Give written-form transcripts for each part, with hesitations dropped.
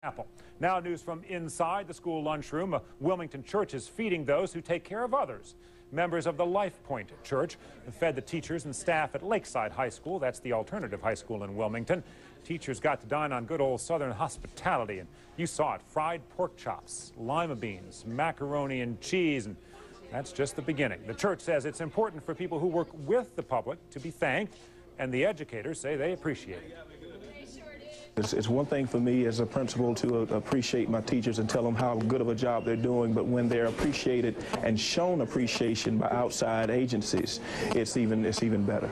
Apple. Now news from inside the school lunchroom. A Wilmington church is feeding those who take care of others. Members of the Lifepoint Church fed the teachers and staff at Lakeside High School. That's the alternative high school in Wilmington. Teachers got to dine on good old Southern hospitality, and you saw it. Fried pork chops, lima beans, macaroni and cheese, and that's just the beginning. The church says it's important for people who work with the public to be thanked, and the educators say they appreciate it. It's one thing for me as a principal to appreciate my teachers and tell them how good of a job they're doing, but when they're appreciated and shown appreciation by outside agencies, it's even better.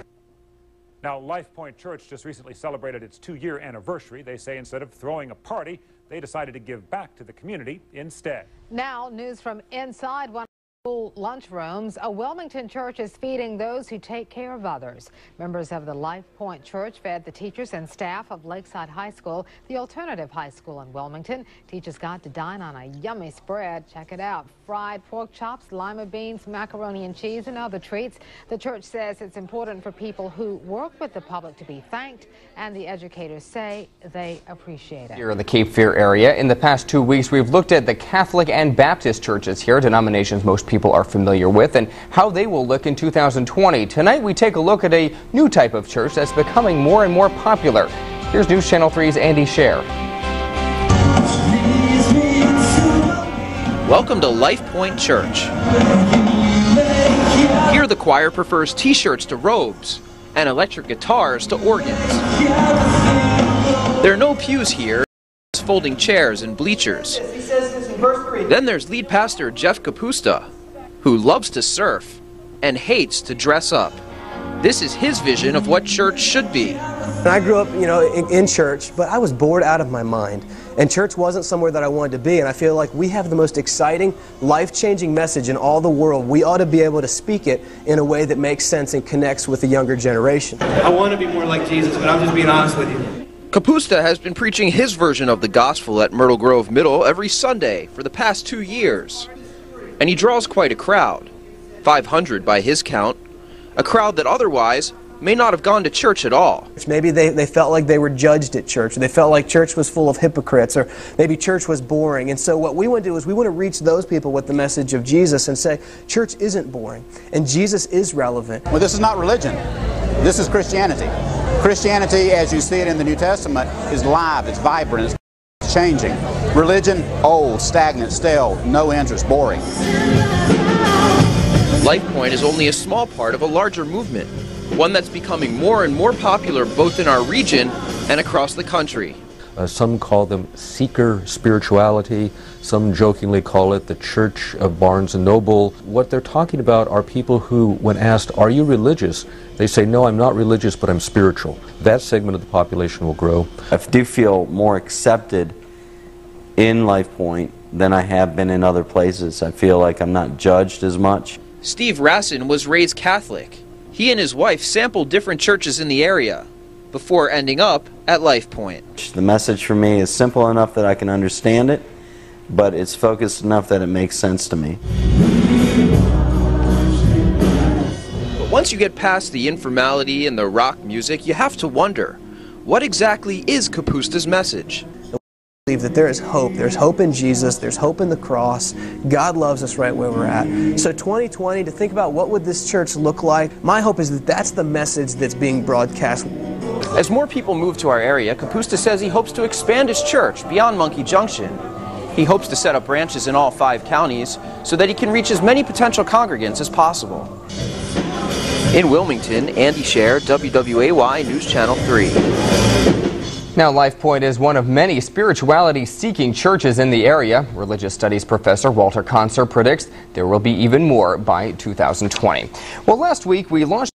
Now, Lifepoint Church just recently celebrated its 2-year anniversary. They say instead of throwing a party, they decided to give back to the community instead. Now, news from inside one of the school lunchrooms. A Wilmington church is feeding those who take care of others. Members of the Lifepoint Church fed the teachers and staff of Lakeside High School, the alternative high school in Wilmington. Teachers got to dine on a yummy spread. Check it out. Fried pork chops, lima beans, macaroni and cheese, and other treats. The church says it's important for people who work with the public to be thanked, and the educators say they appreciate it. Here in the Cape Fear area, in the past 2 weeks, we've looked at the Catholic and Baptist churches here, denominations most people are familiar with, and how they will look in 2020. Tonight, we take a look at a new type of church that's becoming more and more popular. Here's News Channel 3's Andy Scher. Welcome to Lifepoint Church. Here the choir prefers t-shirts to robes and electric guitars to organs. There are no pews here, just folding chairs and bleachers. Then there's lead pastor Jeff Kapusta, who loves to surf and hates to dress up. This is his vision of what church should be. I grew up, in church, but I was bored out of my mind. And church wasn't somewhere that I wanted to be, and I feel like we have the most exciting, life-changing message in all the world. We ought to be able to speak it in a way that makes sense and connects with the younger generation. I want to be more like Jesus, but I'm just being honest with you. Kapusta has been preaching his version of the gospel at Myrtle Grove Middle every Sunday for the past 2 years. And he draws quite a crowd, 500 by his count, a crowd that otherwise may not have gone to church at all. Maybe they felt like they were judged at church, or they felt like church was full of hypocrites, or maybe church was boring. And so what we want to do is we want to reach those people with the message of Jesus and say, church isn't boring, and Jesus is relevant. Well, this is not religion. This is Christianity. Christianity, as you see it in the New Testament, is live, it's vibrant, it's changing. Religion, old, stagnant, stale, no interest, boring. Lifepoint is only a small part of a larger movement, one that's becoming more and more popular both in our region and across the country. Some call them seeker spirituality. Some jokingly call it the Church of Barnes & Noble. What they're talking about are people who, when asked, are you religious? They say, no, I'm not religious, but I'm spiritual. That segment of the population will grow. I do feel more accepted in Lifepoint than I have been in other places. I feel like I'm not judged as much. Steve Rassin was raised Catholic. He and his wife sampled different churches in the area before ending up at Lifepoint. The message for me is simple enough that I can understand it, but it's focused enough that it makes sense to me. But once you get past the informality and the rock music, you have to wonder, what exactly is Kapusta's message? I believe that there is hope. There's hope in Jesus. There's hope in the cross. God loves us right where we're at. So 2020, to think about what would this church look like, my hope is that that's the message that's being broadcast. As more people move to our area, Kapusta says he hopes to expand his church beyond Monkey Junction. He hopes to set up branches in all 5 counties so that he can reach as many potential congregants as possible. In Wilmington, Andy Scher, WWAY News Channel 3. Now, Lifepoint is one of many spirituality-seeking churches in the area. Religious studies professor Walter Conser predicts there will be even more by 2020. Well, last week we launched